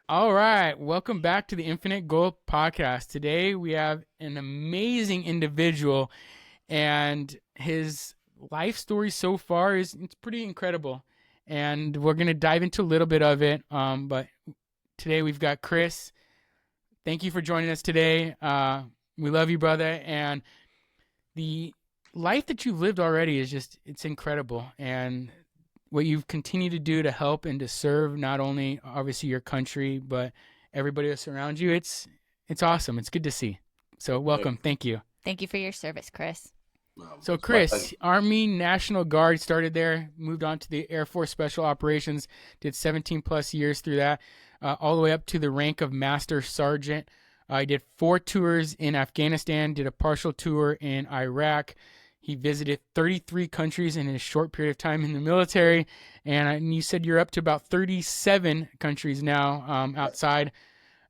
All right, welcome back to the Infinite Goal podcast. Today we have an amazing individual, and his life story so far is it's pretty incredible. And we're gonna dive into a little bit of it. But today we've got Chris. Thank you for joining us today. We love you, brother, and the life that you've lived already is just it's incredible. And what you've continued to do to help and to serve not only obviously your country but everybody that's around you, it's awesome. It's good to see. So Hey, welcome. Thank you. Thank you for your service, Chris. So it's my pleasure. Chris, Army National Guard, started there, moved on to the Air Force Special Operations, did 17 plus years through that, all the way up to the rank of Master Sergeant. He did 4 tours in Afghanistan, did a partial tour in Iraq. He visited 33 countries in a short period of time in the military. And you said you're up to about 37 countries now outside.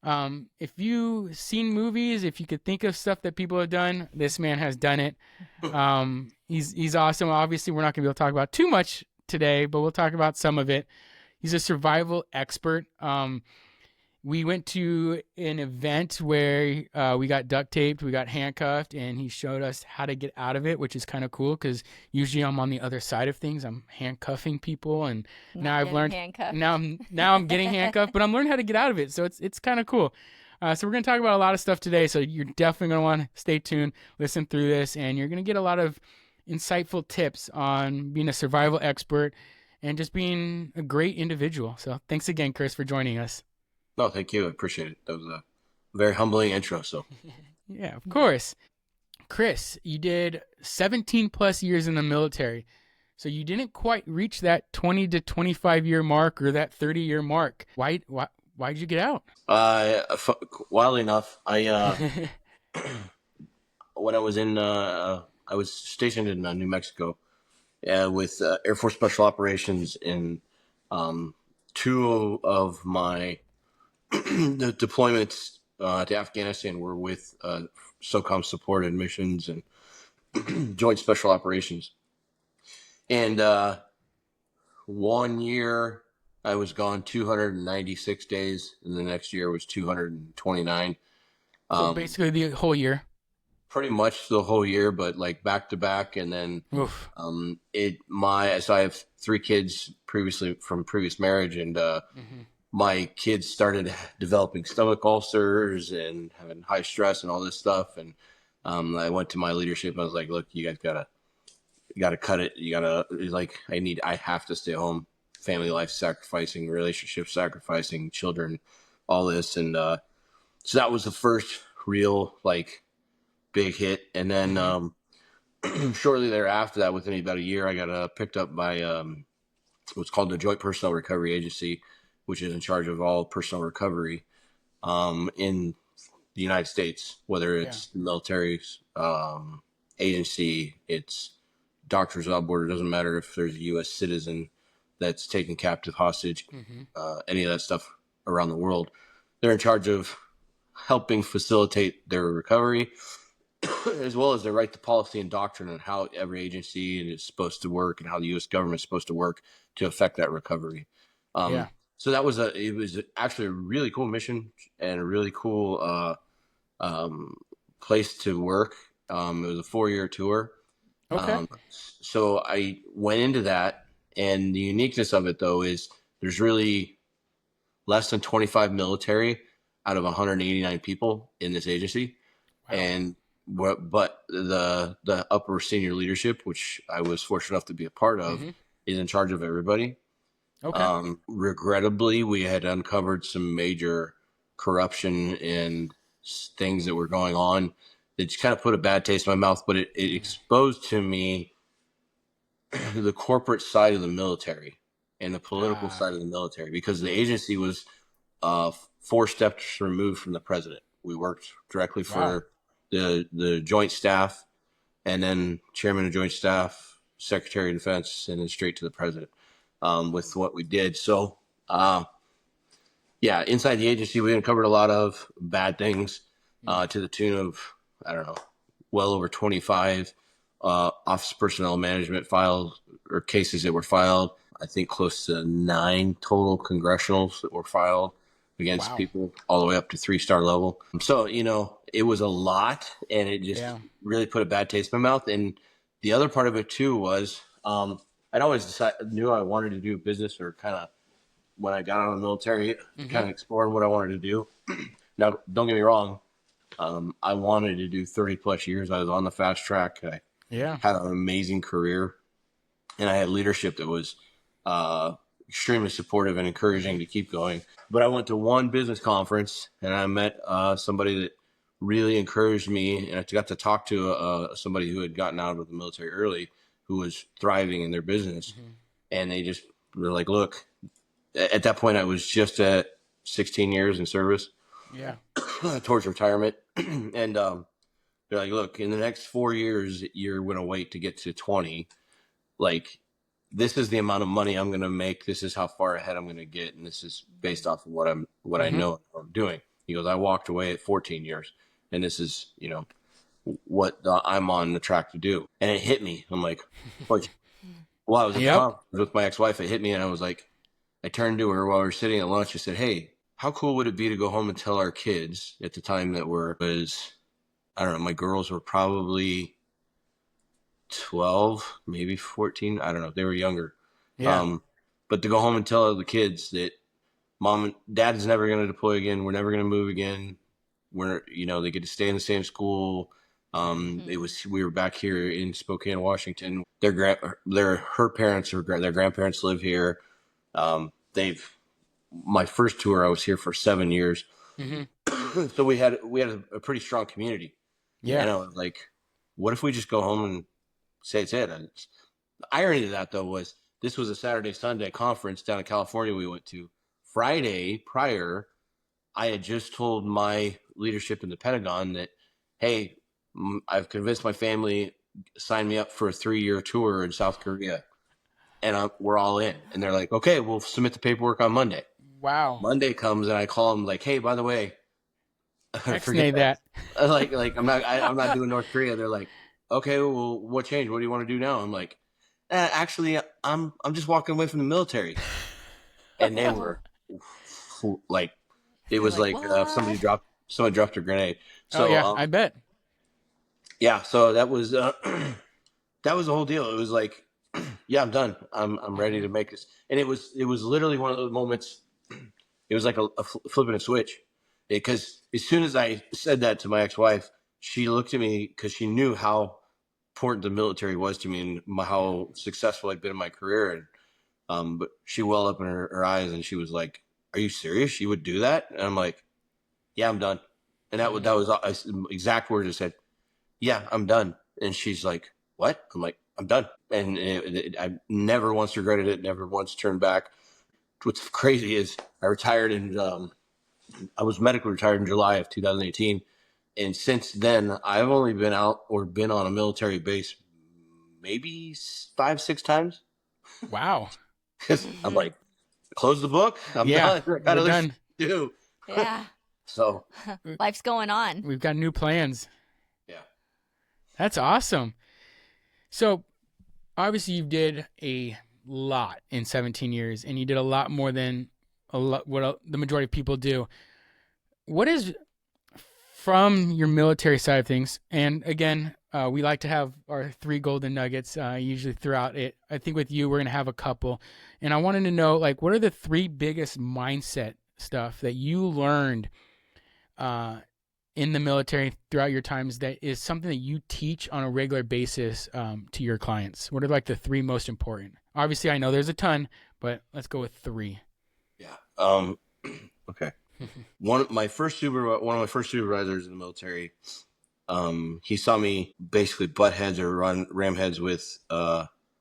If you've seen movies, if you could think of stuff that people have done, this man has done it. He's awesome. Obviously, we're not going to be able to talk about too much today, but we'll talk about some of it. He's a survival expert. We went to an event where we got duct taped, we got handcuffed, and he showed us how to get out of it, which is kind of cool because usually I'm on the other side of things. I'm handcuffing people, and now Not I've getting learned. handcuffed. Now I'm getting handcuffed, but I'm learning how to get out of it, so it's kind of cool. So we're gonna talk about a lot of stuff today. So you're definitely gonna want to stay tuned, listen through this, and you're gonna get a lot of insightful tips on being a survival expert and just being a great individual. So thanks again, Chris, for joining us. No, thank you. I appreciate it. That was a very humbling intro. So, Yeah, of course. Chris, you did 17 plus years in the military. So you didn't quite reach that 20 to 25 year mark or that 30-year mark. Why did you get out? wildly enough, when I was stationed in New Mexico with Air Force Special Operations in um, two of my the deployments to Afghanistan were with SOCOM supported missions and Joint Special Operations. And 1 year I was gone 296 days, and the next year was 229. So Um, basically the whole year. Pretty much the whole year, but like back to back. And then Oof. so I have 3 kids previously from previous marriage, and Hmm. my kids started developing stomach ulcers and having high stress and all this stuff. And I went to my leadership and I was like, look, you guys gotta cut it. You gotta like I have to stay home. Family life sacrificing, relationship sacrificing, children, all this. And so that was the first real like big hit. And then Hmm. shortly thereafter that, within about a year, I got picked up by what's called the Joint Personnel Recovery Agency, which is in charge of all personnel recovery in the United States, whether Yeah. it's the military agency, it's doctors on board. It doesn't matter if there's a U.S. citizen that's taken captive hostage, Hmm. any of that stuff around the world. They're in charge of helping facilitate their recovery, as well as they write the policy and doctrine on how every agency is supposed to work and how the U.S. government is supposed to work to affect that recovery. Yeah. So it was actually a really cool mission and a really cool um, place to work. It was a 4 year tour. Okay. So I went into that, and the uniqueness of it though is there's really less than 25 military out of 189 people in this agency, Wow. and but the upper senior leadership, which I was fortunate enough to be a part of, Hmm. is in charge of everybody. Okay. Regrettably, we had uncovered some major corruption and things that were going on that just kind of put a bad taste in my mouth. But it exposed to me the corporate side of the military and the political Ah. side of the military, because the agency was 4 steps removed from the president. We worked directly Wow. for the joint staff, and then chairman of joint staff, secretary of defense, and then straight to the president with what we did. So, yeah, inside the agency, we uncovered a lot of bad things Mm. to the tune of, I don't know, well over 25 office personnel management files or cases that were filed. I think close to 9 total congressionals that were filed. against Wow. people all the way up to 3-star level. So, it was a lot, and it just Yeah. really put a bad taste in my mouth. And the other part of it too was, I'd always knew I wanted to do business, or kind of when I got out of the military, Mm-hmm. kind of exploring what I wanted to do. Now, don't get me wrong. I wanted to do 30 plus years. I was on the fast track. I Yeah. had an amazing career, and I had leadership that was uh, extremely supportive and encouraging to keep going. But I went to one business conference, and I met somebody that really encouraged me, and I got to talk to somebody who had gotten out of the military early, who was thriving in their business, Mm-hmm. and they just were like, "Look." At that point, I was just at 16 years in service Yeah. towards retirement, and they're like, "Look, in the next 4 years, you're going to wait to get to 20. Like, this is the amount of money I'm going to make. This is how far ahead I'm going to get, and this is based off of what I Mm-hmm. know I'm doing." He goes, "I walked away at 14 years, and this is what I'm on the track to do." And it hit me. I'm like, "What?" Well, I was at the Yep. conference with my ex-wife. It hit me, and I was like, I turned to her while we were sitting at lunch. I said, "Hey, how cool would it be to go home and tell our kids at the time that was I don't know, my girls were probably 12, maybe 14. I don't know. They were younger. Yeah. Um, but to go home and tell the kids that mom and dad is never going to deploy again. We're never going to move again. They get to stay in the same school. We were back here in Spokane, Washington. Her parents or their grandparents live here. They've My first tour, I was here for 7 years, Mm-hmm. so we had a pretty strong community. Yeah. And I was like, what if we just go home and say it's it? And the irony of that, though, was this was a Saturday Sunday conference down in California we went to. Friday prior, I had just told my leadership in the Pentagon that, hey, I've convinced my family sign me up for a 3-year tour in South Korea, and we're all in. And they're like, okay, we'll submit the paperwork on Monday. Wow. Monday comes and I call them like, hey, by the way, forget Exnay that. that. I'm not doing North Korea. They're like, okay, well, what changed? What do you want to do now? I'm like, actually, I'm just walking away from the military. And they were like, it They're was like, like what? someone dropped a grenade. Oh So yeah, I bet. yeah, so that was that was the whole deal. It was like, yeah, I'm done. I'm ready to make this. And it was literally one of those moments. It was like a flipping a switch, because as soon as I said that to my ex-wife, she looked at me because she knew how important the military was to me, and how successful I'd been in my career. And but she welled up in her eyes, and she was like, "Are you serious? You would do that?" And I'm like, "Yeah, I'm done." And that was exact words I said. Yeah, I'm done. And she's like, what? I'm like, I'm done. And I never once regretted it, never once turned back. What's crazy is I was medically retired in July of 2018. And since then, I've only been out or been on a military base maybe 5, 6 times. Wow. Because I'm like, close the book. I'm Yeah, done. I got we're other shit done. to do. Yeah. So, Life's going on. We've got new plans. yeah. That's awesome. So obviously you did a lot in 17 years, and you did a lot more than the majority of people do. What is, from your military side of things, and again, we like to have our 3 golden nuggets usually throughout it. I think with you, we're going to have a couple. And I wanted to know, like, what are the 3 biggest mindset stuff that you learned in the military throughout your times that is something that you teach on a regular basis to your clients? What are like the 3 most important? Obviously, I know there's a ton, but let's go with 3. Yeah. Okay. One of my first supervisors in the military, he saw me basically butt heads or ram heads with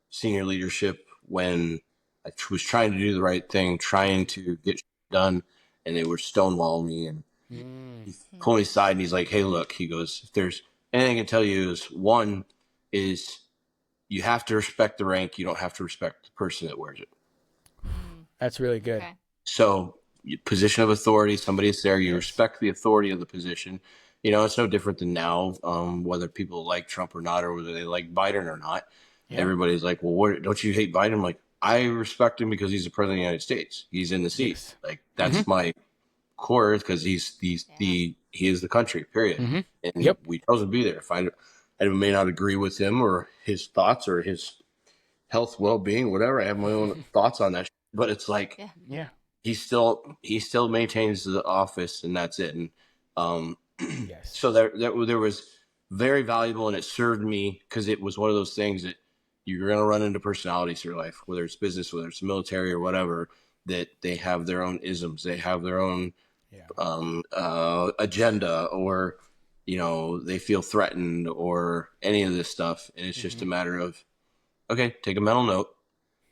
senior leadership when I was trying to do the right thing, trying to get done, and they were stonewalling me. And Mm. he pulled me aside and he's like, "Hey, look," he goes, "if there's anything I can tell you, is one is you have to respect the rank. You don't have to respect the person that wears it." That's really good. Okay. So, position of authority, somebody is there, you Yes. respect the authority of the position. It's no different than now, whether people like Trump or not, or whether they like Biden or not. Yeah. Everybody's like, well, don't you hate Biden? I'm like, I respect him because he's the president of the United States. He's in the seat. Yes. Like, that's my course, because he is the country, period. Mm-hmm. And Yep. we chose to be there. If I may not agree with him or his thoughts or his health, well being, whatever. I have my own thoughts on that, but it's like Yeah. Yeah. he still maintains the office, and that's it. And um, Yes. so there was very valuable, and it served me because it was one of those things that you're going to run into personalities in your life, whether it's business, whether it's military or whatever, that they have their own isms, they have their own Yeah. agenda, or they feel threatened or any of this stuff, and it's just a matter of, okay, take a mental note.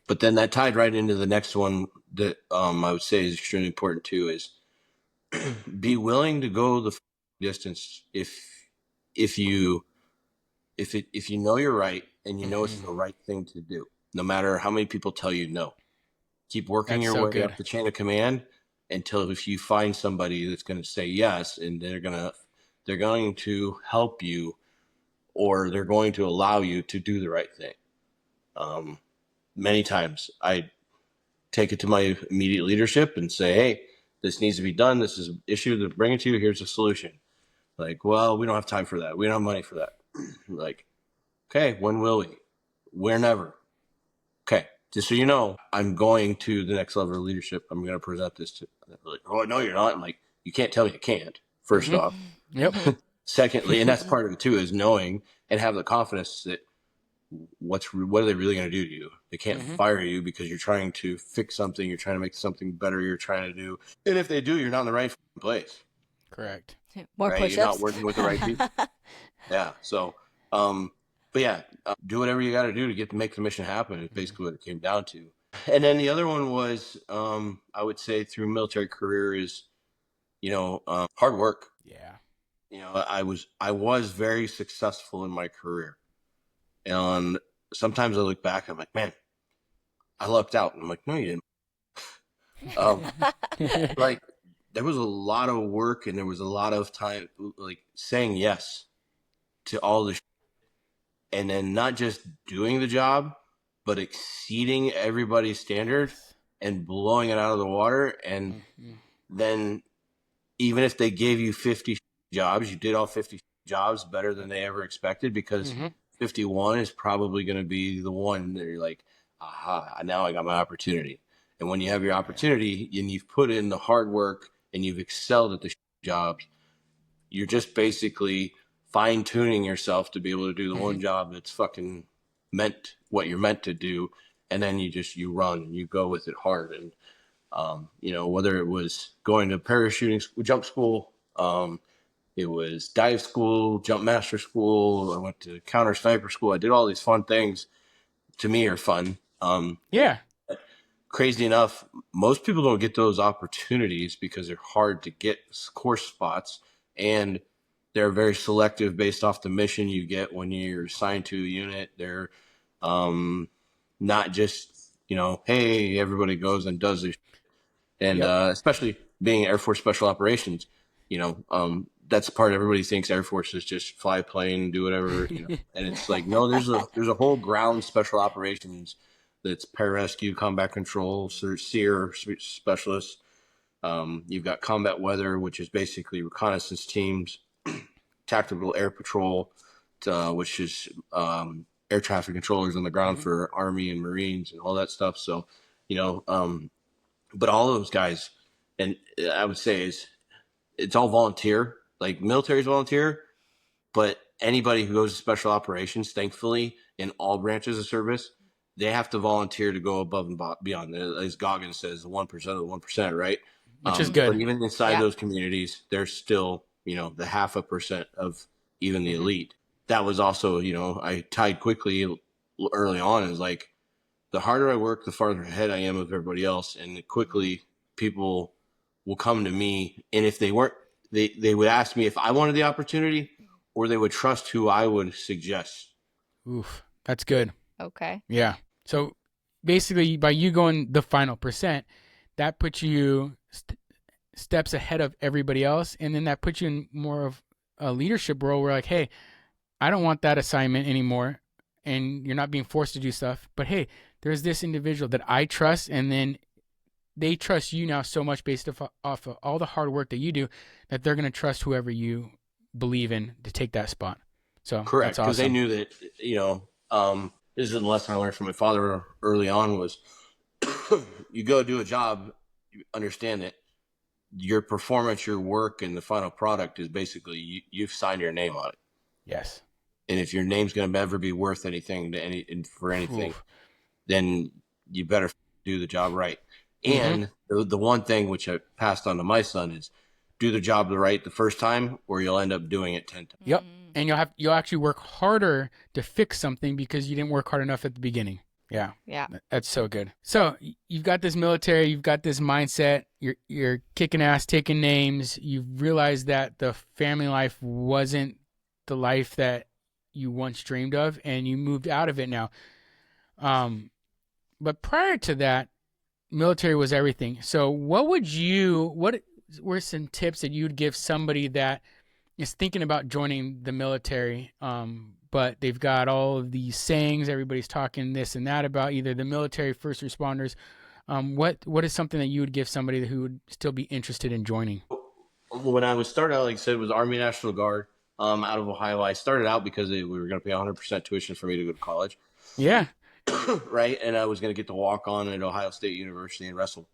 But then that tied right into the next one that I would say is extremely important too, is be willing to go the distance if you if you know you're right and you know it's the right thing to do, no matter how many people tell you no. Keep working That's your so way good. up the chain of command until if you find somebody that's going to say yes, and they're going to help you, or they're going to allow you to do the right thing. Many times I take it to my immediate leadership and say, hey, this needs to be done. This is an issue to bring it to you. Here's a solution. Like, well, we don't have time for that. We don't have money for that. Like, okay, when will we? Where never. Okay, just so you know, I'm going to the next level of leadership. I'm going to present this to. Like, oh no, you're not. I'm like, you can't tell me you can't. First off, Yep. secondly, and that's part of it too, is knowing and have the confidence that what are they really going to do to you? They can't fire you because you're trying to fix something. You're trying to make something better. You're trying to do, and if they do, you're not in the right place. Correct. More Right? push-ups. You're not working with the right people. Yeah. So, but yeah, do whatever you got to do to make the mission happen. Is basically what it came down to. And then the other one was, I would say, through military career is, hard work. Yeah. I was very successful in my career, and sometimes I look back, I'm like, man, I lucked out. And I'm like, no, you didn't. Like, there was a lot of work, and there was a lot of time, like saying yes to all the and then not just doing the job, but exceeding everybody's standard and blowing it out of the water. And then even if they gave you 50 jobs, you did all 50 jobs better than they ever expected, because 51 is probably going to be the one that you're like, aha, now I got my opportunity. And when you have your opportunity and you've put in the hard work and you've excelled at the jobs, you're just basically fine tuning yourself to be able to do the one job that's fucking meant what you're meant to do. And then you run and you go with it hard. And, whether it was going to parachuting jump school, it was dive school, jump master school. I went to counter sniper school. I did all these fun things. To me, are fun. Yeah. Crazy enough, most people don't get those opportunities because they're hard to get course spots, and they're very selective based off the mission you get when you're assigned to a unit. They're not just, hey, everybody goes and does this. And especially being Air Force Special Operations, that's the part everybody thinks Air Force is just fly a plane, do whatever, and it's like, no, there's a whole ground special operations that's pararescue, combat control, SEER specialists. You've got combat weather, which is basically reconnaissance teams, tactical air patrol, which is air traffic controllers on the ground for Army and Marines and all that stuff. So, but all those guys, and I would say it's all volunteer. Like, military is volunteer, but anybody who goes to special operations, thankfully, in all branches of service, they have to volunteer to go above and beyond. As Goggins says, the 1% of the 1%, right? Which is good. But even inside those communities, there's still, the 0.5% of even the elite. That was also, I tied quickly early on, is like, the harder I work, the farther ahead I am of everybody else. And quickly people will come to me. And if they weren't, they would ask me if I wanted the opportunity, or they would trust who I would suggest. Oof. That's good. Okay. Yeah. So basically, by you going the final percent, that puts you steps ahead of everybody else. And then that puts you in more of a leadership role where, like, hey, I don't want that assignment anymore. And you're not being forced to do stuff. But hey, there's this individual that I trust. And then they trust you now so much based off of all the hard work that you do that they're going to trust whoever you believe in to take that spot. So that's Correct, because they awesome. knew that, this is the lesson I learned from my father early on was you go do a job, you understand that your performance, your work, and the final product is basically you've signed your name on it. Yes. And if your name's going to ever be worth anything to for anything, Oof. then you better do the job right. Mm-hmm. And the one thing which I passed on to my son is do the job right the first time, or you'll end up doing it 10 times. Yep. And you'll actually work harder to fix something because you didn't work hard enough at the beginning. Yeah. Yeah. That's so good. So you've got this military, you've got this mindset, you're kicking ass, taking names. You've realized that the family life wasn't the life that you once dreamed of, and you moved out of it now. But prior to that, military was everything. So what were some tips that you'd give somebody that is thinking about joining the military, but they've got all of these sayings, everybody's talking this and that about either the military, first responders. What is something that you would give somebody who would still be interested in joining? When I was started out, like I said, it was Army National Guard out of Ohio. I started out because we were going to pay 100% tuition for me to go to college. Yeah. Right. And I was going to get to walk on at Ohio State University and wrestle.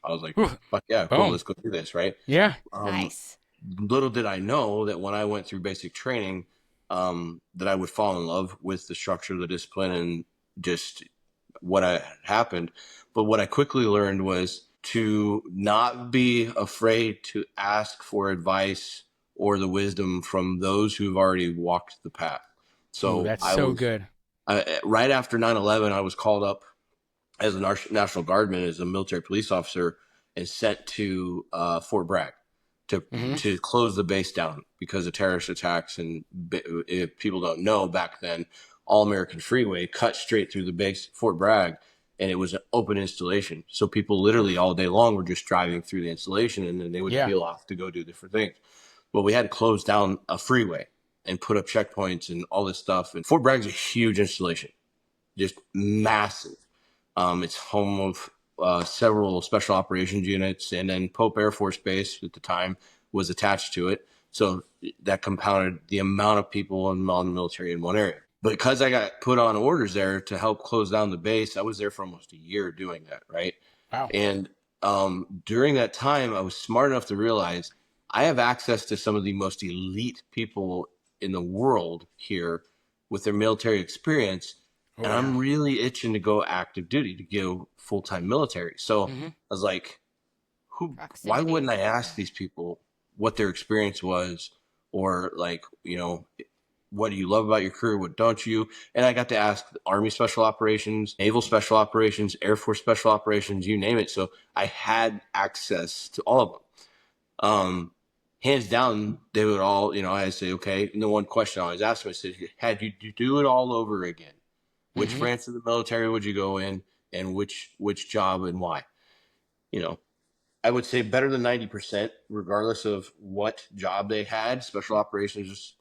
I was like, Whew. fuck yeah, cool. Boom. Let's go do this. Right. Yeah. Nice. Little did I know that when I went through basic training, that I would fall in love with the structure, the discipline, and just what happened. But what I quickly learned was to not be afraid to ask for advice or the wisdom from those who've already walked the path. Ooh, So that's so good. right after 9/11, I was called up as a National Guardman, as a military police officer, and sent to Fort Bragg to Mm-hmm. to close the base down because of terrorist attacks. And if people don't know, back then, All American Freeway cut straight through the base, Fort Bragg, and it was an open installation. So people literally all day long were just driving through the installation, and then they would Yeah. peel off to go do different things. Well, we had to close down a freeway and put up checkpoints and all this stuff. And Fort Bragg's a huge installation, just massive. It's home of several special operations units, and then Pope Air Force Base at the time was attached to it. So that compounded the amount of people in the military in one area. But because I got put on orders there to help close down the base, I was there for almost a year doing that, right? Wow. And during that time, I was smart enough to realize I have access to some of the most elite people in the world here with their military experience. Oh, And yeah. I'm really itching to go active duty, to go full-time military. So Mm-hmm. I was like, why Proximity. wouldn't I ask these people what their experience was, or like, what do you love about your career? What don't you? And I got to ask Army Special Operations, Naval Special Operations, Air Force Special Operations, you name it. So I had access to all of them. Hands down, they would all, I say, okay. And the one question I always ask them, I said, had you do it all over again, which Mm-hmm. branch of the military would you go in, and which job and why? I would say better than 90%, regardless of what job they had. Special operations,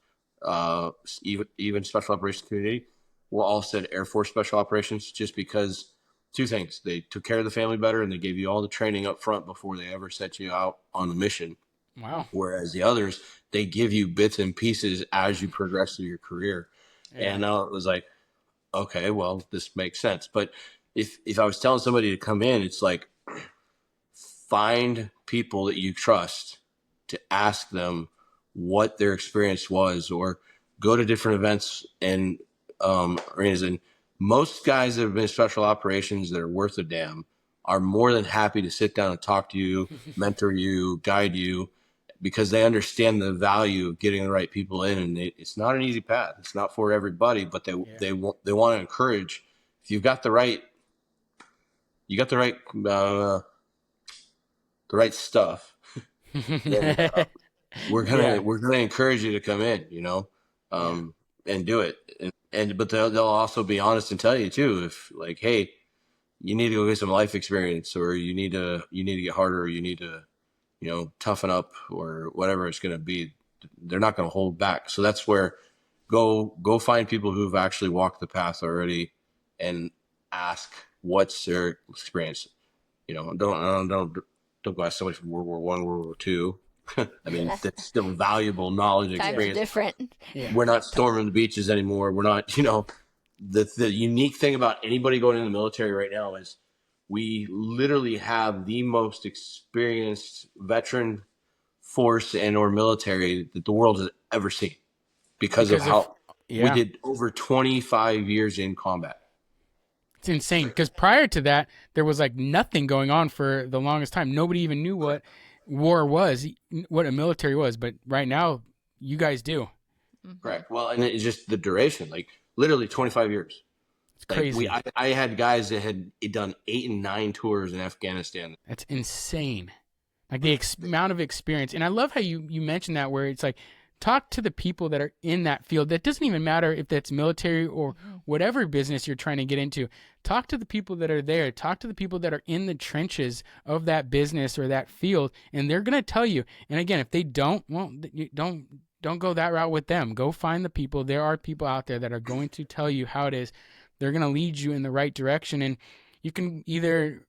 even special operations community, were all said Air Force Special Operations, just because two things: they took care of the family better, and they gave you all the training up front before they ever set you out on the mission. Wow. Whereas the others, they give you bits and pieces as you progress through your career. Yeah. And it was like, okay, well, this makes sense. But if I was telling somebody to come in, it's like, find people that you trust to ask them what their experience was, or go to different events and arenas. And most guys that have been in special operations that are worth a damn are more than happy to sit down and talk to you, mentor you, guide you, because they understand the value of getting the right people in. And it's not an easy path. It's not for everybody, but they want to encourage. If you've got the right, the right stuff, then we're gonna encourage you to come in, and do it. But they'll also be honest and tell you too, if like, hey, you need to go get some life experience, or you need to get harder, or you need to, toughen up, or whatever it's gonna be. They're not gonna hold back. So that's where go find people who've actually walked the path already, and ask what's their experience. Don't go ask somebody from World War One, World War Two. I mean, that's still valuable knowledge, Times experience. different. Yeah. We're not storming the beaches anymore. We're not, the unique thing about anybody going in the military right now is we literally have the most experienced veteran force and or military that the world has ever seen because of Because of, how we yeah, did over 25 years in combat. it's insane. Because prior to that, there was like nothing going on for the longest time. Nobody even knew what war was, what a military was. But right now, you guys do. Correct. Well, and it's just the duration, like literally 25 years. It's Like crazy. I had guys that had done 8 and 9 tours in Afghanistan. That's insane. Like the amount of experience. And I love how you mentioned that, where it's like, talk to the people that are in that field. That doesn't even matter if that's military or whatever business you're trying to get into. Talk to the people that are there. Talk to the people that are in the trenches of that business or that field, and they're going to tell you. And again, if they don't, well, you don't go that route with them. Go find the people. There are people out there that are going to tell you how it is. They're going to lead you in the right direction, and you can either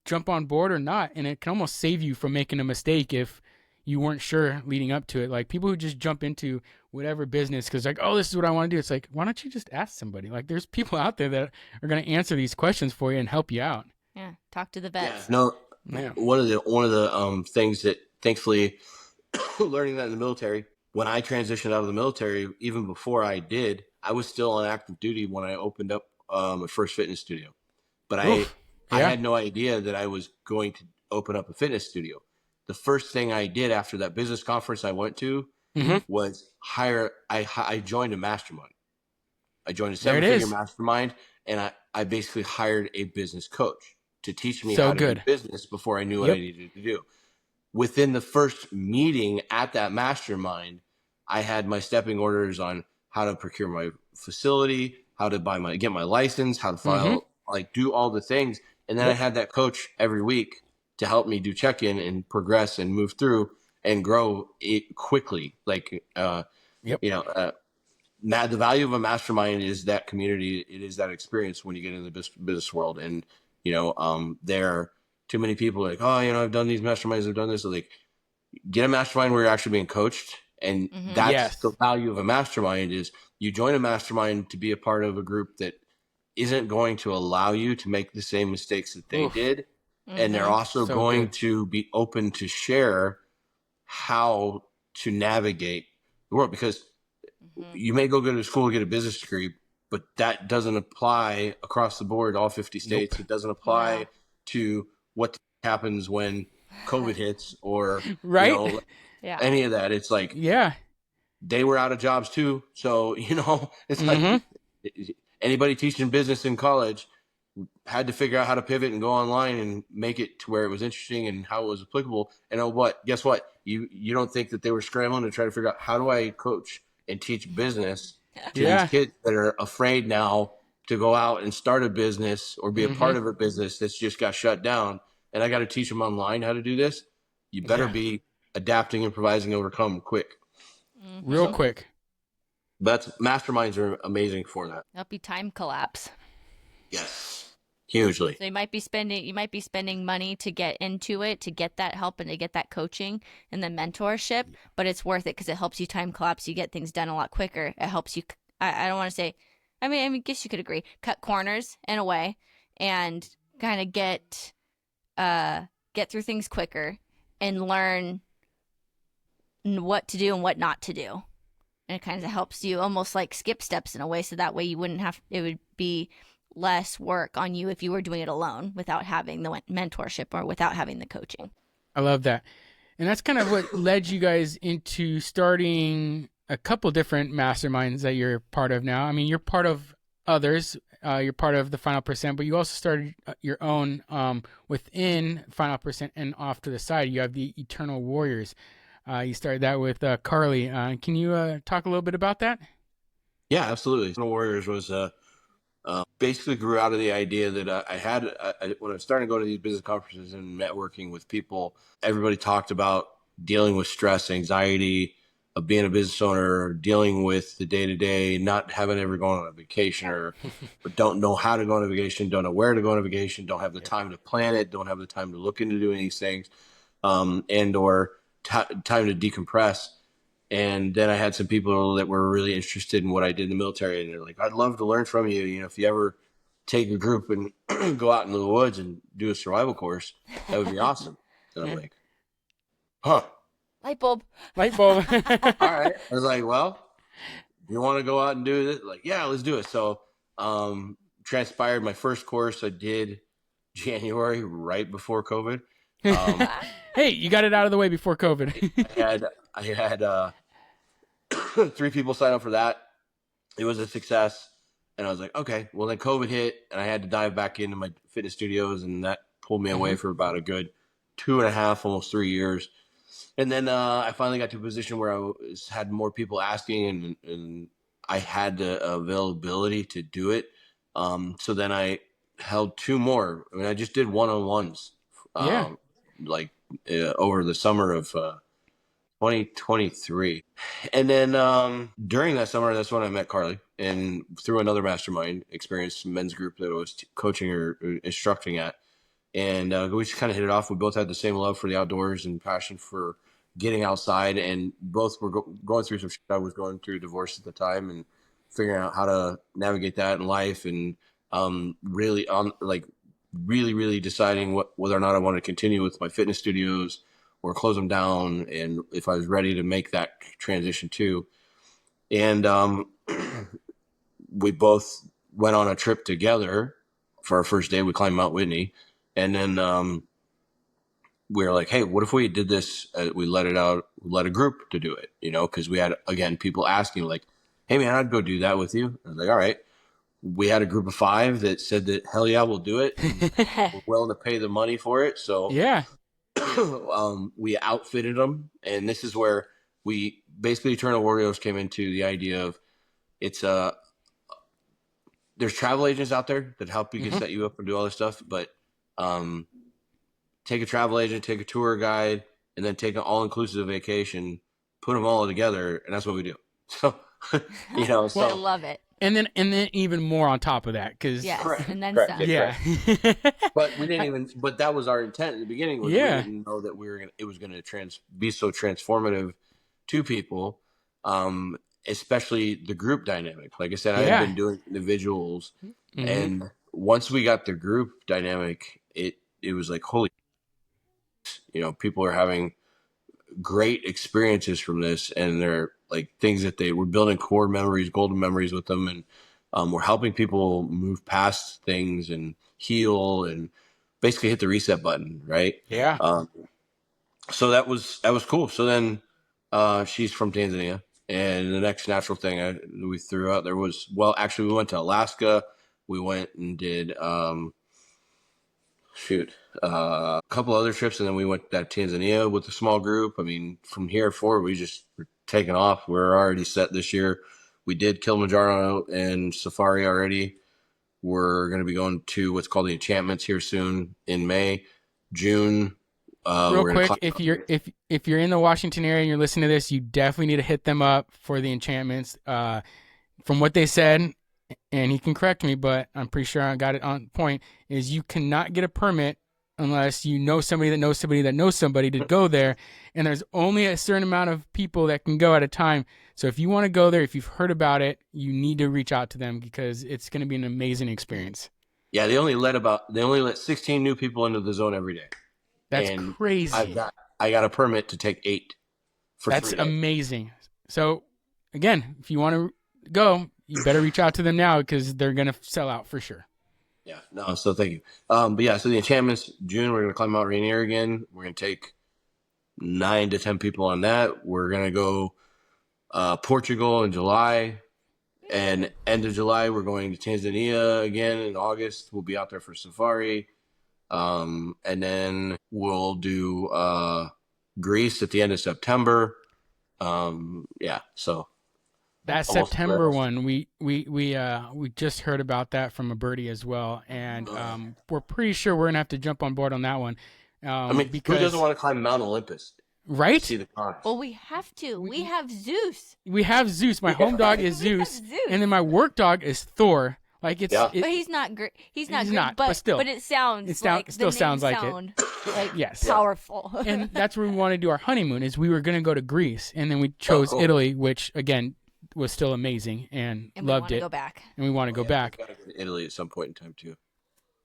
jump on board or not, and it can almost save you from making a mistake if you weren't sure leading up to it. Like people who just jump into whatever business because like, oh, this is what I want to do. It's like, why don't you just ask somebody? Like there's people out there that are going to answer these questions for you and help you out. Yeah, talk to the Yeah. vets. No, Yeah. one of the things that thankfully learning that in the military, when I transitioned out of the military, even before I did, I was still on active duty when I opened up my first fitness studio. But Oof. I Yeah. had no idea that I was going to open up a fitness studio. The first thing I did after that business conference I went to Mm-hmm. was I joined a mastermind. I joined a There it 7-figure is. mastermind, and I basically hired a business coach to teach me So how to do good. business before I knew what I Yep. needed to do. Within the first meeting at that mastermind, I had my stepping orders on how to procure my facility, how to get my license, how to Mm-hmm. file, like do all the things. And then I Yep. had that coach every week to help me do check-in and progress and move through and grow it quickly. Like, Yep. you know, uh, the value of a mastermind is that community. It is that experience when you get into the business world. And, there are too many people like, oh, I've done these masterminds, I've done this. So like, get a mastermind where you're actually being coached. And that's the Yes. value of a mastermind is you join a mastermind to be a part of a group that isn't going to allow you to make the same mistakes that they Oof. did. And they're also So going good. to be open to share how to navigate the world, because you may go to school and get a business degree, but that doesn't apply across the board, all 50 Nope. states. It doesn't apply to what happens when COVID hits or, Right? Yeah. any of that. It's like Yeah. they were out of jobs too. So, it's Mm-hmm. like anybody teaching business in college had to figure out how to pivot and go online and make it to where it was interesting and how it was applicable. And guess what? You don't think that they were scrambling to try to figure out how do I coach and teach business to these Yeah. kids that are afraid now to go out and start a business or be a Mm-hmm. part of a business that's just got shut down. And I got to teach them online how to do this. You better Yeah. be adapting, improvising, overcome quick. Real So quick. that's masterminds are amazing for that. Help you time collapse. Yes, hugely. So you might be spending money to get into it, to get that help and to get that coaching and the mentorship, but it's worth it because it helps you time collapse. You get things done a lot quicker. It helps you. I don't want to say. I guess you could agree. Cut corners in a way, and kind of get through things quicker and learn what to do and what not to do. And it kind of helps you almost like skip steps in a way, so that way you wouldn't have. It would be less work on you if you were doing it alone without having the mentorship or without having the coaching. I love that. And that's kind of what led you guys into starting a couple different masterminds that you're part of now. I mean, you're part of others. You're part of the Final Percent, but you also started your own within Final Percent, and off to the side, you have the Eternal Warriors. You started that with Carly. Can you talk a little bit about that? Yeah, absolutely. The Warriors was basically grew out of the idea that when I was starting to go to these business conferences and networking with people. Everybody talked about dealing with stress, anxiety, of being a business owner, dealing with the day to day, not having ever gone on a vacation or don't know how to go on a vacation, don't know where to go on a vacation, don't have the time to plan it, don't have the time to look into doing these things, and or time to decompress. And then I had some people that were really interested in what I did in the military, and they're like, "I'd love to learn from you. You know, if you ever take a group and go out into the woods and do a survival course, that would be awesome." And I'm like, "Huh, Light bulb. Light bulb. all right." I was like, "Well, you want to go out and do this?" Like, yeah, let's do it. So, transpired my first course I did January, right before COVID. Hey, you got it out of the way before COVID. I had 3 people sign up for that. It was a success, and I was like, okay. Well, then COVID hit, and I had to dive back into my fitness studios, and that pulled me away for about a good 2.5, almost 3 years. And then I finally got to a position where had more people asking, and I had the availability to do it. So then I held 2 more. I mean, I just did one-on-ones, Yeah. like over the summer of 2023. And then during that summer, that's when I met Carly, and through another mastermind experience, men's group that I was coaching or instructing at. And we just kind of hit it off. We both had the same love for the outdoors and passion for getting outside, and both were going through some shit. I was going through divorce at the time and figuring out how to navigate that in life, and really really deciding whether or not I wanted to continue with my fitness studios or close them down, and if I was ready to make that transition too. And we both went on a trip together for our first day. We climbed Mount Whitney, and then we were like, hey, what if we did this? We let a group to do it, you know, because we had, again, people asking like, hey man, I'd go do that with you. I was like, all right. We had a group of 5 that said that hell yeah, we'll do it. We're willing to pay the money for it. So Yeah. we outfitted them, and this is where we basically Eternal Warriors came into the idea of it's there's travel agents out there that help you get set you up and do all this stuff, but take a travel agent, take a tour guide, and then take an all-inclusive vacation, put them all together, and that's what we do. So, you know, I love it. And then even more on top of that, because Yes, Correct. and then Correct. some. yeah. But we didn't even. But that was our intent in the beginning. Was Yeah. We didn't know that it was going to be so transformative to people, especially the group dynamic. Like I said, I had been doing individuals, and once we got the group dynamic, it was like, holy, you know, people are having great experiences from this, and they're like things that they were building core memories, golden memories with them, and we're helping people move past things and heal and basically hit the reset button, right? Yeah. So that was cool. So then she's from Tanzania, and the next natural thing we threw out there was, well, actually we went to Alaska. We went and did a couple other trips, and then we went to Tanzania with a small group. I mean, from here forward, we just were taking off. We're already set this year. We did Kilimanjaro and Safari already. We're going to be going to what's called the Enchantments here soon in May. June. Real quick, if you're in the Washington area and you're listening to this, you definitely need to hit them up for the Enchantments. From what they said, and he can correct me, but I'm pretty sure I got it on point, is you cannot get a permit unless you know somebody that knows somebody that knows somebody to go there, and there's only a certain amount of people that can go at a time. So if you want to go there, if you've heard about it, you need to reach out to them because it's going to be an amazing experience. Yeah, they only let 16 new people into the zone every day. That's crazy. I got a permit to take 8 for 3 days. That's amazing. So again, if you want to go, you better reach out to them now because they're going to sell out for sure. Yeah, no, so thank you. But yeah, so the Enchantments, June, we're going to climb Mount Rainier again. We're going to take 9 to 10 people on that. We're going to go Portugal in July, and end of July, we're going to Tanzania again in August. We'll be out there for safari. And then we'll do Greece at the end of September. Yeah, so that September one, we just heard about that from a birdie as well, and we're pretty sure we're gonna have to jump on board on that one. I mean, because who doesn't want to climb Mount Olympus? Right? See the cons. Well, we have to. We have Zeus. We have Zeus. My home dog is We have Zeus, Zeus. and then my work dog is Thor. Like But he's not great. He's not great. but still, it sounds like still the sounds like sound it. like Yes. powerful. And that's where we want to do our honeymoon. Is we were going to go to Greece, and then we chose Italy, which again was still amazing and loved it. Go back. And we want to go back. Gotta go to Italy at some point in time too.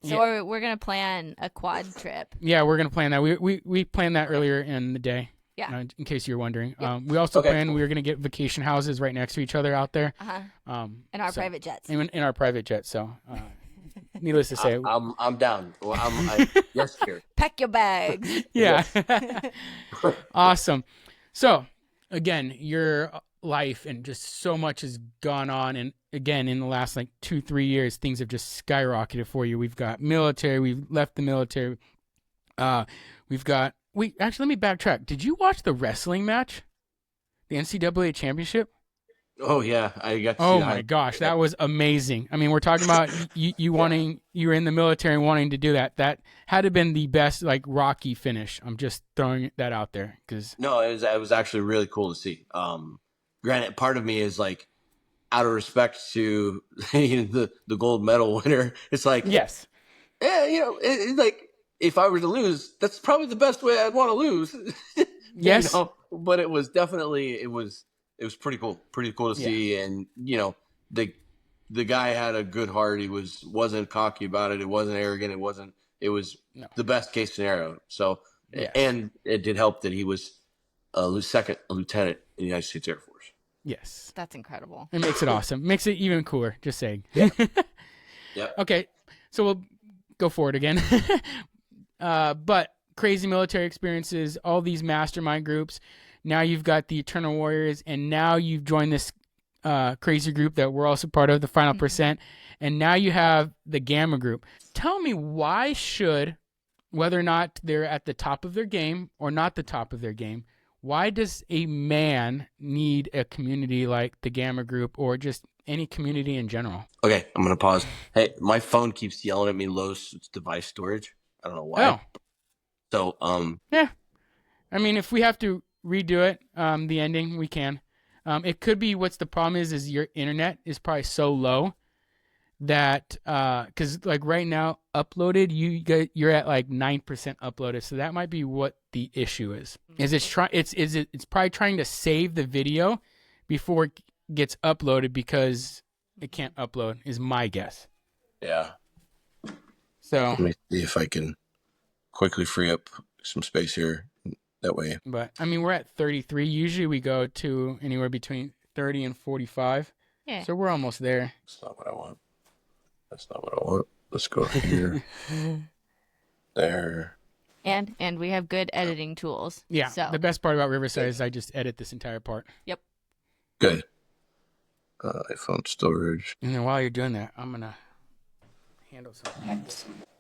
So we're gonna plan a quad trip. Yeah, we're gonna plan that. We planned that earlier in the day. Yeah. In case you're wondering, we also planned we were gonna get vacation houses right next to each other out there. In our private jets. In our private jet. So, needless to say, I'm down. Well, yes, here. Pack your bags. Yeah. Awesome. So, again, your life and just so much has gone on, and again, in the last like 2-3 years, things have just skyrocketed for you. We've got military. We've left the military. We've got. Actually, let me backtrack. Did you watch the wrestling match? The NCAA championship? Oh yeah, I got to see Oh that. my gosh, that was amazing. I mean, we're talking about you were in the military and wanting to do that. That had to have been the best like Rocky finish. I'm just throwing that out there because No, it was actually really cool to see. Granted, part of me is like, out of respect to the gold medal winner, it's like, yes, it's like, if I were to lose, that's probably the best way I'd want to lose. yes, But it was definitely it was pretty cool to see, and the guy had a good heart. He wasn't cocky about it. It wasn't arrogant. It was the best case scenario. So, and it did help that he was a second lieutenant in the United States Air Force. yes, That's incredible. it makes it awesome. Makes it even cooler. Just saying. Yeah. Okay, so we'll go for it again. But crazy military experiences, all these mastermind groups. Now you've got the Eternal Warriors, and now you've joined this crazy group that we're also part of, the Final Percent, and now you have the Gamma Group. Tell me, why should, whether or not they're at the top of their game or not the top of their game, why does a man need a community like the Gamma Group or just any community in general? Okay, I'm gonna pause. Hey, my phone keeps yelling at me low device storage. I don't know why. Oh. So, yeah. I mean, if we have to redo it, the ending, we can. It could be what's the problem is your internet is probably so low that because like right now uploaded you're at like 9% uploaded, so that might be what the issue is. Is it's probably trying to save the video before it gets uploaded because it can't upload is my guess. yeah. So Let me see if I can quickly free up some space here. That way. But I mean, we're at 33. Usually we go to anywhere between 30 and 45. Yeah. So we're almost there. That's not what I want. Let's go here. There. And we have good editing tools. Yeah. So. The best part about Riverside is I just edit this entire part. Yep. Good. iPhone storage. And then while you're doing that, I'm going to handle something.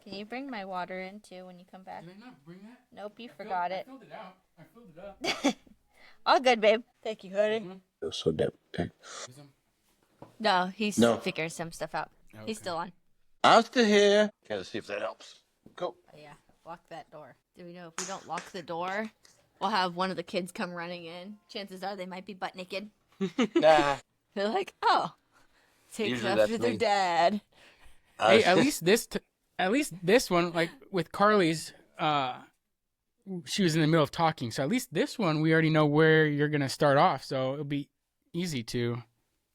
Can you bring my water in too when you come back? Did I not bring that? Nope, you forgot it. I filled it out. I filled it up. All good, babe. Thank you, honey. It was so damn big. No, he's figuring some stuff out. Okay. He's still on. I'm still here. Gotta see if that helps. Go. Oh, yeah, lock that door. Do we know if we don't lock the door, we'll have one of the kids come running in. Chances are they might be butt naked. Nah. They're like, oh, takes after their dad. Hey, at least this one, like with Carly's, she was in the middle of talking. So at least this one, we already know where you're going to start off. So it'll be easy to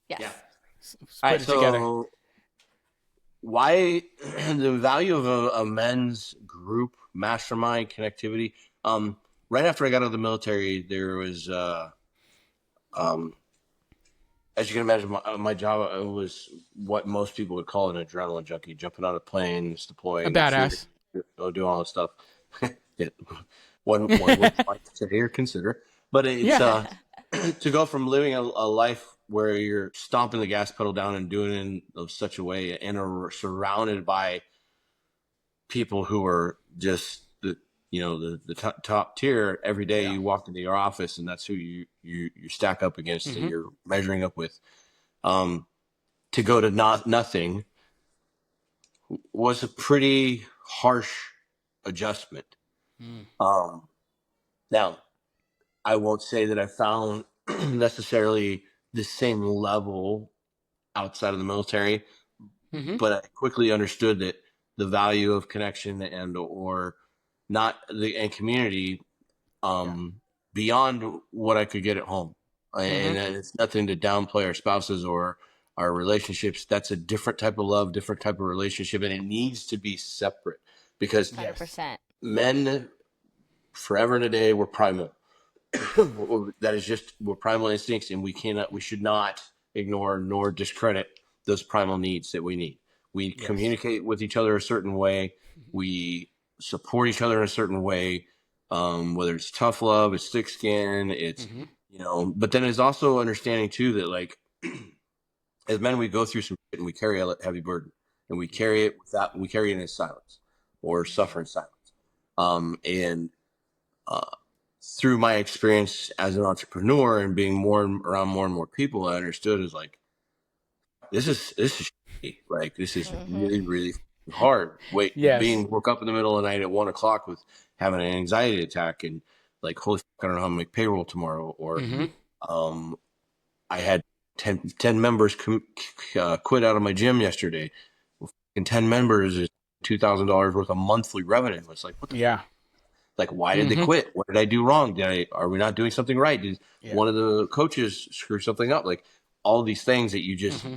Yes. split it together. Why the value of a men's group, mastermind, connectivity? Right after I got out of the military, there was, as you can imagine, my job was what most people would call an adrenaline junkie, jumping on a plane, deploying. A badass. Doing all this stuff. Yeah. One would like to sit here consider. But it's to go from living a life where you're stomping the gas pedal down and doing it in such a way and are surrounded by people who are just the top tier every day. You walk into your office and that's who you stack up against and you're measuring up with. To go to nothing was a pretty harsh adjustment. Now I won't say that I found necessarily the same level outside of the military, Mm-hmm. but I quickly understood that the value of connection and or not the and community Yeah. beyond what I could get at home. Mm-hmm. And it's nothing to downplay our spouses or our relationships. That's a different type of love, different type of relationship, and it needs to be separate because Yes. 100%. men forever and a day were primal. That is just we're primal instincts, and we should not ignore nor discredit those primal needs that we need. We Yes. communicate with each other a certain way. We support each other in a certain way. Whether it's tough love, it's thick skin, it's Mm-hmm. But then it's also understanding too that like as men we go through some shit and we carry a heavy burden, and we carry it in silence or suffer in silence. And uh, through my experience as an entrepreneur and being around more and more people, I understood is like this is shitty. Like this is Mm-hmm. really really hard. Yes. Being woke up in the middle of the night at 1 o'clock with having an anxiety attack and like holy fuck, I don't know how to make payroll tomorrow. Or Mm-hmm. um, I had 10 members quit out of my gym yesterday. And 10 members is $2,000 worth of monthly revenue. It's like what the Yeah. like, why did they Mm-hmm. quit? What did I do wrong? Are we not doing something right? Did Yeah. one of the coaches screw something up? Like all these things that you just Mm-hmm.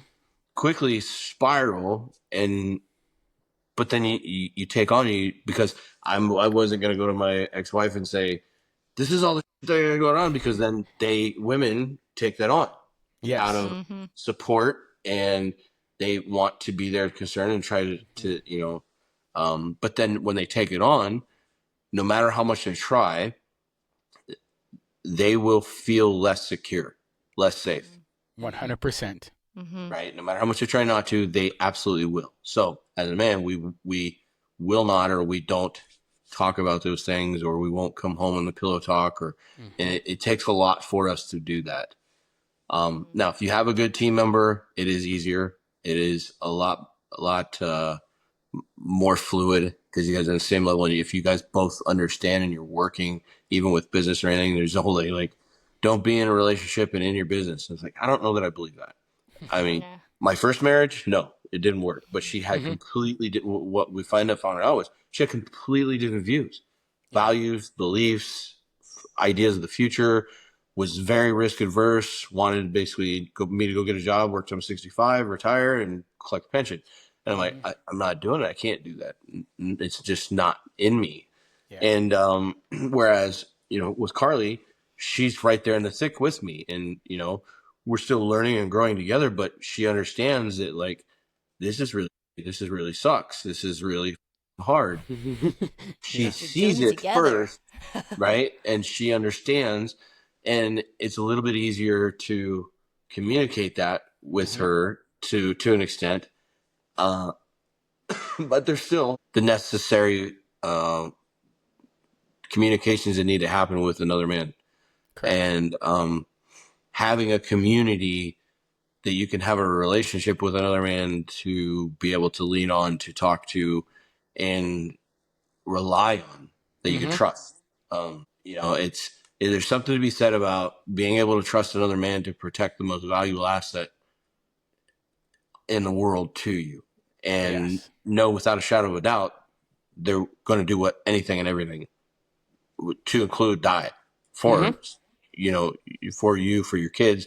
quickly spiral but then you take on because I wasn't going to go to my ex-wife and say, this is all the shit that going on, because then women take that on out Yes. of Mm-hmm. support, and they want to be there concerned and try to but then when they take it on, no matter how much they try, they will feel less secure, less safe, 100%. Mm-hmm. right? No matter how much they try not to, they absolutely will. So as a man, we will not, or we don't talk about those things, or we won't come home on the pillow talk, and Mm-hmm. it takes a lot for us to do that. Now, if you have a good team member, it is easier. It is a lot more fluid because you guys are on the same level. And if you guys both understand and you're working, even with business or anything, there's a whole like, don't be in a relationship and in your business. It's like, I don't know that I believe that. I mean, Yeah. my first marriage, no, it didn't work. But she had Mm-hmm. what we found out was she had completely different views, Yeah. values, beliefs, ideas of the future, was very risk adverse, wanted basically me to go get a job, work till I'm 65, retire, and collect a pension. And I'm like, Mm-hmm. I'm not doing it. I can't do that. It's just not in me. Yeah. And whereas, with Carly, she's right there in the thick with me. And, we're still learning and growing together, but she understands that like, this is really sucks. This is really hard. She Yeah. We're sees doing it it together. first, right? And she understands, and it's a little bit easier to communicate that with Mm-hmm. her to an extent. Uh, but there's still the necessary communications that need to happen with another man, Correct. and having a community that you can have a relationship with another man to be able to lean on, to talk to, and rely on, that you can Mm-hmm. trust. There's something to be said about being able to trust another man to protect the most valuable asset in the world to you, and Yes. know without a shadow of a doubt they're going to do anything and everything, to include die Mm-hmm. for you know for you, for your kids,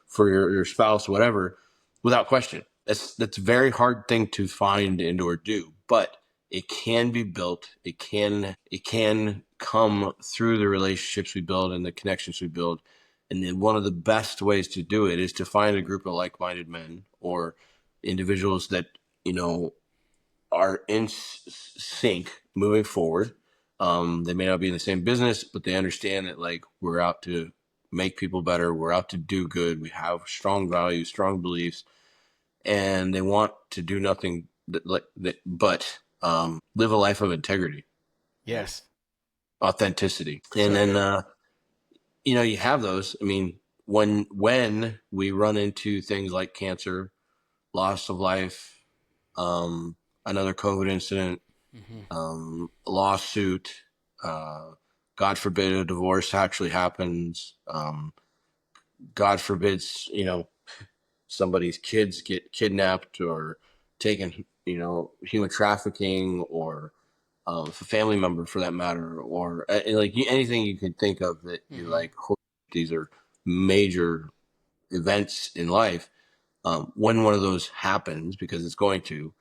for your spouse, whatever, without question. That's a very hard thing to find and or do, but it can be built. It can come through the relationships we build and the connections we build. And then one of the best ways to do it is to find a group of like-minded men or individuals that you know are in sync moving forward. They may not be in the same business, but they understand that like we're out to make people better. We're out to do good. We have strong values, strong beliefs, and they want to do nothing but live a life of integrity, Yes. authenticity. And So then good. you have those. I mean, when we run into things like cancer, loss of life, another COVID incident, Mm-hmm. lawsuit, uh, God forbid a divorce actually happens. God forbids, somebody's kids get kidnapped or taken, human trafficking, or a family member for that matter, or like anything you can think of that you're like, "Holy shit, these are major events in life." When one of those happens, because it's going to,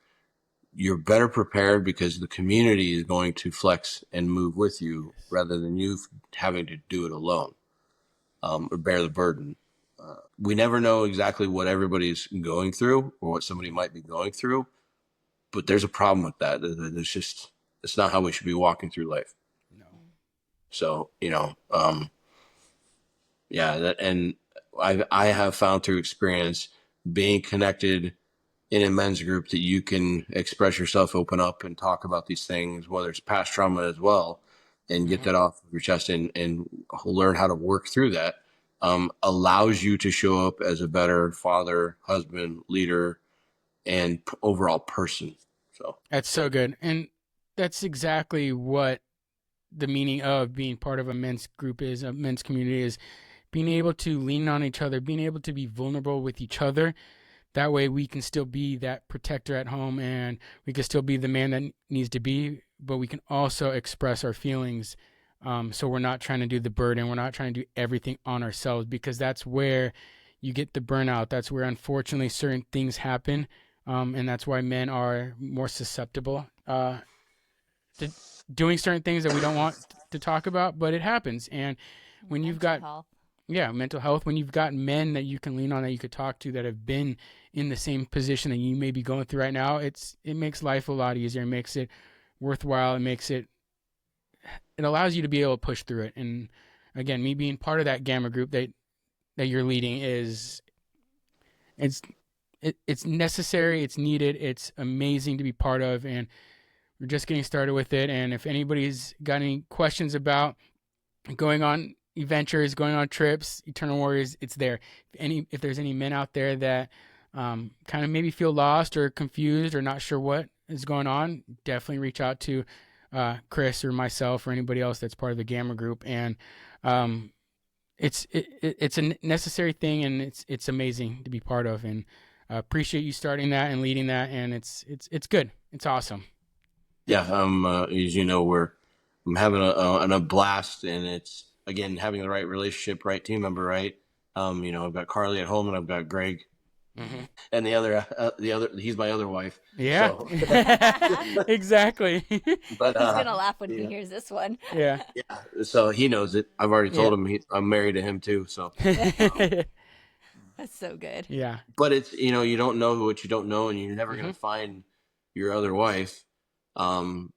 you're better prepared because the community is going to flex and move with you rather than you having to do it alone, or bear the burden. We never know exactly what everybody's going through or what somebody might be going through, but there's a problem with that. It's not how we should be walking through life. No. So, yeah, and I have found through experience being connected in a men's group that you can express yourself, open up, and talk about these things, whether it's past trauma as well, and get that off of your chest and learn how to work through that, allows you to show up as a better father, husband, leader, and overall person. So That's so good. And that's exactly what the meaning of being part of a men's group is, a men's community is, being able to lean on each other, being able to be vulnerable with each other. That way we can still be that protector at home, and we can still be the man that needs to be, but we can also express our feelings. So we're not trying to do the burden. We're not trying to do everything on ourselves, because that's where you get the burnout. That's where, unfortunately, certain things happen. And that's why men are more susceptible to doing certain things that we don't want to talk about, but it happens. And when you've got health. mental health, when you've got men that you can lean on, that you could talk to, that have been in the same position that you may be going through right now, it makes life a lot easier. It makes it worthwhile. It allows you to be able to push through it. And again, me being part of that gamma group that you're leading it's necessary, it's needed, it's amazing to be part of, and we're just getting started with it. And if anybody's got any questions about going on adventures, going on trips, Eternal Warriors, it's there. If there's any men out there that kind of maybe feel lost or confused or not sure what is going on, definitely reach out to Chris or myself or anybody else that's part of the Gamma group. And it's a necessary thing, and it's amazing to be part of. And appreciate you starting that and leading that. And it's good. It's awesome. Yeah, as you know, I'm having a blast, and it's again having the right relationship, right team member, right. I've got Carly at home, and I've got Greg, and the other he's my other wife. Yeah, so. Exactly. But he's gonna laugh when he hears this one. Yeah. So he knows it. I've already told him I'm married to him too. So. That's so good. Yeah. But it's you don't know what you don't know, and you're never gonna find your other wife, or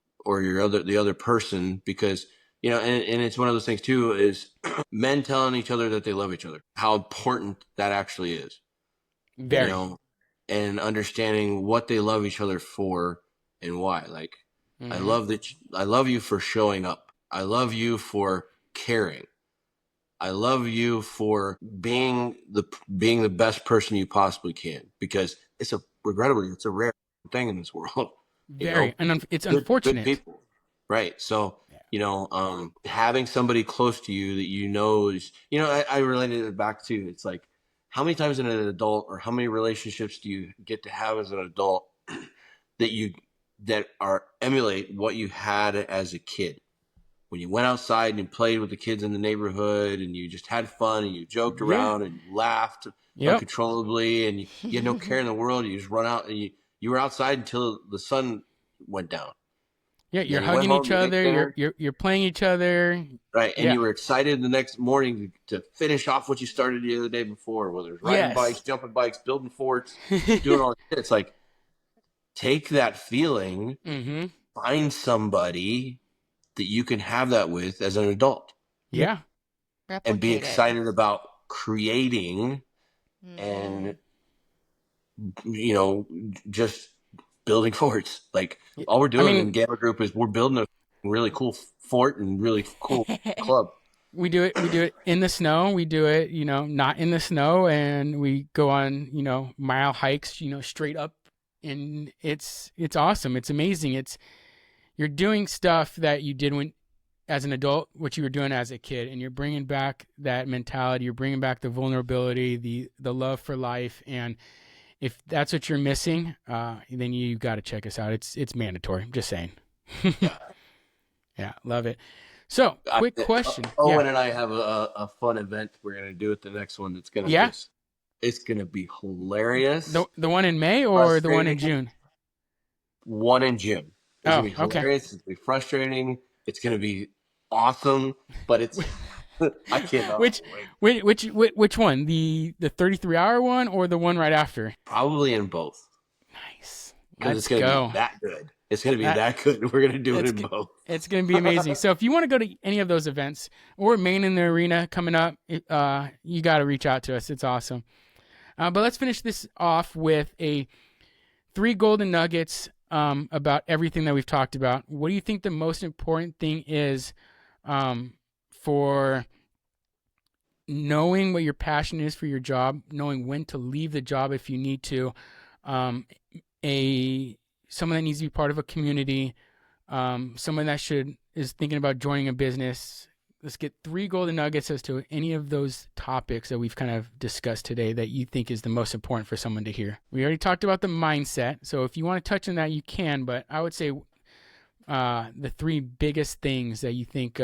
the other person, because and it's one of those things too, is men telling each other that they love each other, how important that actually is. Very. And understanding what they love each other for and why. Like, I love you for showing up. I love you for caring. I love you for being the best person you possibly can, because regrettably, it's a rare thing in this world. Very, and it's good unfortunate. people, right? So having somebody close to you that is, I related it back to, it's like, how many times in an adult, or how many relationships do you get to have as an adult that emulate what you had as a kid? When you went outside and you played with the kids in the neighborhood, and you just had fun, and you joked around and you laughed uncontrollably, and you had no care in the world. You just run out, and you were outside until the sun went down. Yeah, you're hugging each other. You're playing each other. Right, and you were excited the next morning to finish off what you started the other day before, whether it's riding bikes, jumping bikes, building forts, doing all that. It's like, take that feeling, find somebody that you can have that with as an adult. Yeah. And be excited about creating and, just building forts. Like, all we're doing in Gamma Group is we're building a really cool fort and really cool club. We do it in the snow. We do it, not in the snow, and we go on, mile hikes, straight up, and it's awesome. It's amazing. You're doing stuff that you did when as an adult what you were doing as a kid, and you're bringing back that mentality, you're bringing back the vulnerability, the love for life. And if that's what you're missing, then you got to check us out. It's mandatory. I'm just saying. Yeah. Yeah, love it. So, quick question. Owen and I have a fun event we're gonna do at the next one. That's gonna it's gonna be hilarious. The one in May or the one in June? One in June. It's gonna be hilarious. Okay. It's gonna be frustrating. It's gonna be awesome, but it's I can't. Which one? The 33-hour one or the one right after? Probably in both. Nice. Because it's gonna be that good. It's going to be that good. We're going to do it in both. It's going to be amazing. So if you want to go to any of those events or Main in the Arena coming up, you got to reach out to us. It's awesome. But let's finish this off with 3 golden nuggets about everything that we've talked about. What do you think the most important thing is for knowing what your passion is for your job, knowing when to leave the job if you need to, someone that needs to be part of a community, someone that is thinking about joining a business? Let's get 3 golden nuggets as to any of those topics that we've kind of discussed today that you think is the most important for someone to hear. We already talked about the mindset, so if you want to touch on that, you can, but I would say the 3 biggest things that you think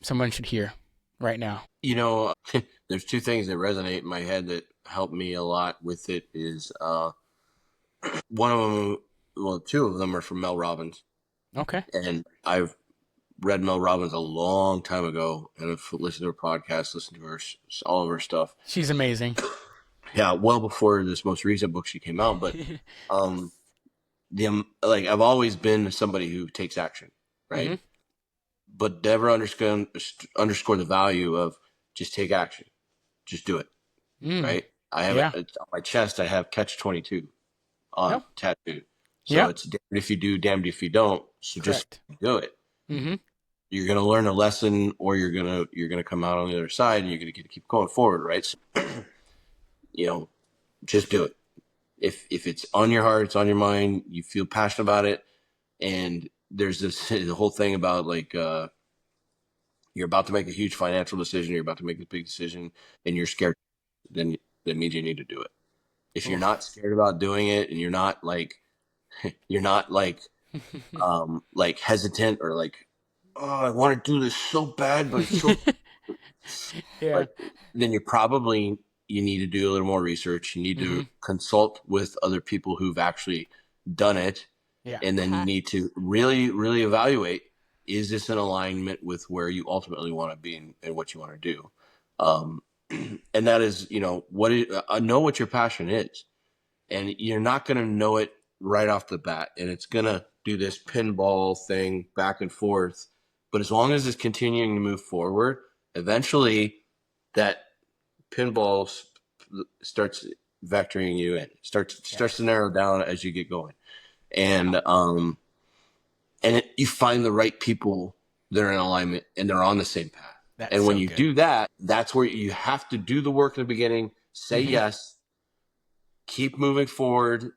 someone should hear right now. There's 2 things that resonate in my head that help me a lot with it is one of them, 2 of them are from Mel Robbins. Okay. And I've read Mel Robbins a long time ago, and I've listened to her podcast, listened to all of her stuff. She's amazing. Yeah, well before this most recent book she came out, but I've always been somebody who takes action, right? Mm-hmm. But never underscore the value of just take action, just do it, right? I have it on my chest. I have Catch-22 on tattooed. So it's damned if you do, damned if you don't. So just do it. Mm-hmm. You're gonna learn a lesson, or you're gonna come out on the other side, and you're gonna keep going forward, right? So, just do it. If it's on your heart, it's on your mind, you feel passionate about it, and there's the whole thing about you're about to make a huge financial decision, you're about to make a big decision, and you're scared, then that means you need to do it. If you're not scared about doing it, and you're not hesitant or I want to do this so bad, but it's so then you need to do a little more research. You need to consult with other people who've actually done it. Yeah. And then you need to really, really evaluate, is this in alignment with where you ultimately want to be and what you want to do? And that is, know what your passion is. And you're not going to know it right off the bat. And it's going to do this pinball thing back and forth. But as long as it's continuing to move forward, eventually that pinball starts vectoring you in, starts to narrow down as you get going. And you find the right people that are in alignment and they're on the same path. And when you do that, that's where you have to do the work in the beginning, say yes, keep moving forward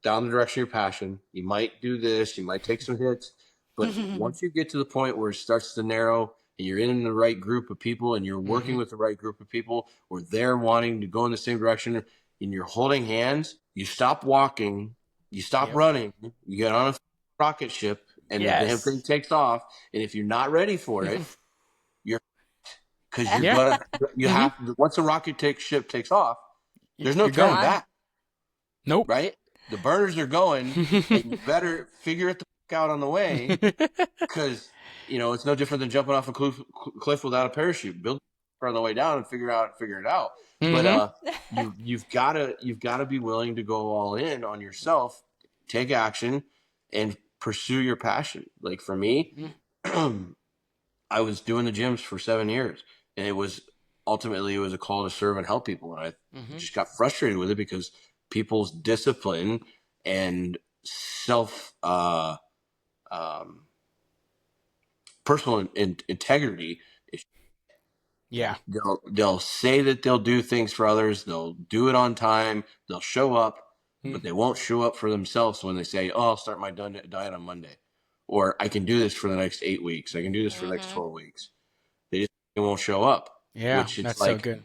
down the direction of your passion. You might do this, you might take some hits, but once you get to the point where it starts to narrow and you're in the right group of people and you're working with the right group of people, or they're wanting to go in the same direction and you're holding hands, you stop walking, you stop running, you get on a rocket ship and the damn thing takes off. And if you're not ready for it, you're, because you have, once the rocket ship takes off, there's no turning back. Nope. Right? The burners are going, and you better figure it out on the way, because it's no different than jumping off a cliff without a parachute. Build on the way down and figure it out. But you've got to be willing to go all in on yourself, take action, and pursue your passion. Like for me, I was doing the gyms for 7 years, and it was a call to serve and help people. And I just got frustrated with it because people's discipline and personal integrity. They'll say that they'll do things for others. They'll do it on time. They'll show up, but they won't show up for themselves when they say, "Oh, I'll start my diet on Monday." or I can do this for the next 8 weeks. I can do this for the next 12 weeks. They just won't show up, Yeah, which it's that's so like good.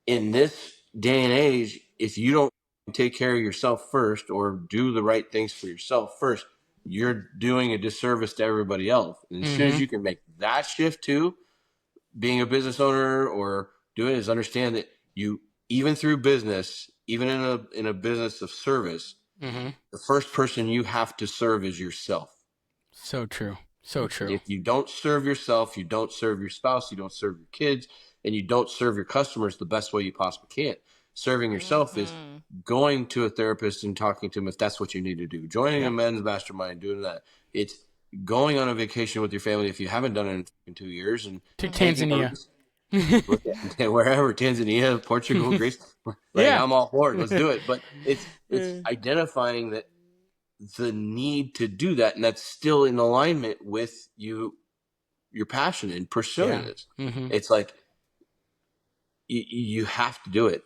in this day and age, if you don't take care of yourself first or do the right things for yourself first, you're doing a disservice to everybody else. And as soon as you can make that shift to being a business owner or doing it, is understand that you, even through business, even in a business of service, the first person you have to serve is yourself. So true. So true. If you don't serve yourself, you don't serve your spouse, you don't serve your kids, and you don't serve your customers the best way you possibly can. Serving yourself is going to a therapist and talking to them if that's what you need to do. Joining a men's mastermind, doing that. It's going on a vacation with your family if you haven't done it in 2 years. And To Tanzania. look at wherever, Tanzania, Portugal, Greece. Like, Yeah. I'm all for it. Let's do it. But it's identifying that the need to do that, and that's still in alignment with your passion in pursuing this. It's like you have to do it.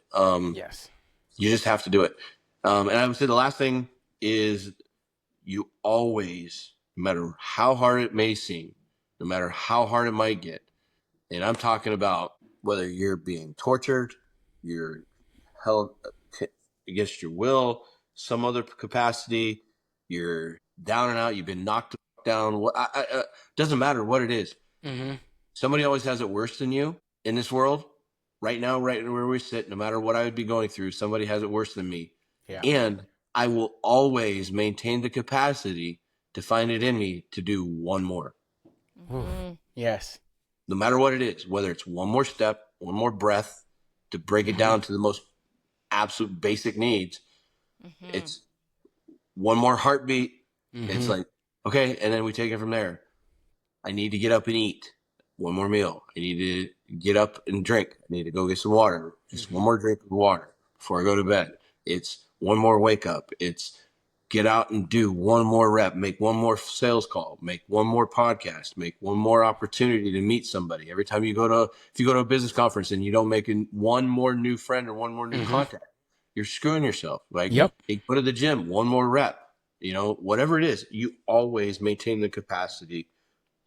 Yes. You just have to do it. And I would say the last thing is you always, no matter how hard it may seem, no matter how hard it might get, and I'm talking about whether you're being tortured, you're held against your will, some other capacity, you're down and out, you've been knocked down. Doesn't matter what it is. Somebody always has it worse than you in this world. Right now, right where we sit, no matter what I would be going through, somebody has it worse than me. Yeah. And I will always maintain the capacity to find it in me to do one more. Yes. No matter what it is, whether it's one more step, one more breath, to break it down to the most absolute basic needs. It's one more heartbeat. It's like, okay, and then we take it from there. I need to get up and eat one more meal. I need to get up and drink. I need to go get some water. Just one more drink of water before I go to bed. It's one more wake up. It's get out and do one more rep, make one more sales call, make one more podcast, make one more opportunity to meet somebody. Every time if you go to a business conference and you don't make one more new friend or one more new contact, you're screwing yourself. Like, hey, go to the gym, one more rep, whatever it is, you always maintain the capacity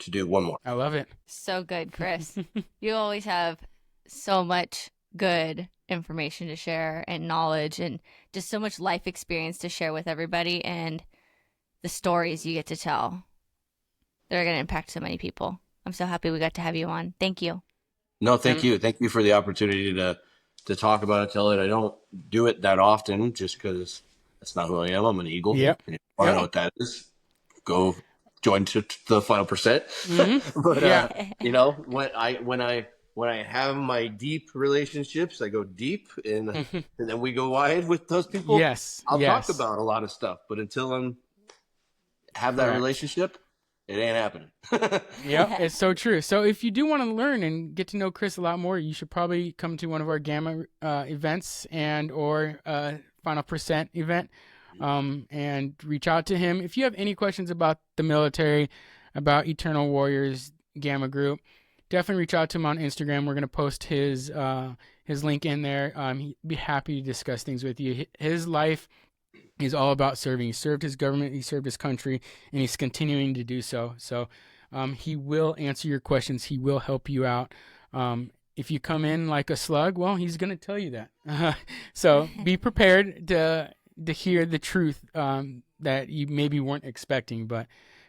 to do one more. I love it. So good, Chris. You always have so much good information to share and knowledge and just so much life experience to share with everybody, and the stories you get to tell. They're going to impact so many people. I'm so happy we got to have you on. Thank you. No, thank you. Thank you for the opportunity to talk about it, tell it. I don't do it that often just because that's not who I am. I'm an eagle. Yep. I don't know what that is. Go join to the final percent. But when I have my deep relationships, I go deep and then we go wide with those people. Yes. I'll talk about a lot of stuff, but until have that relationship, it ain't happening. Yeah, it's so true. So if you do want to learn and get to know Chris a lot more, you should probably come to one of our Gamma events or Final Percent event. And reach out to him. If you have any questions about the military, about Eternal Warriors Gamma Group, definitely reach out to him on Instagram. We're going to post his link in there. He'd be happy to discuss things with you. His life is all about serving. He served his government, he served his country, and he's continuing to do so. So he will answer your questions. He will help you out. If you come in like a slug, well, he's going to tell you that. So be prepared to hear the truth that you maybe weren't expecting, but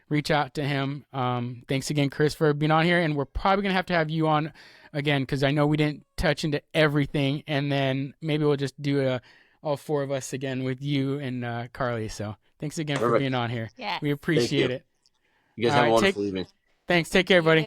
reach out to him. Thanks again, Chris, for being on here, and we're probably going to have you on again because I know we didn't touch into everything, and then maybe we'll just do all four of us again with you and Carly. So thanks again for being on here. Yeah. We appreciate it. You guys have a wonderful evening. Thanks. Take care, buddy.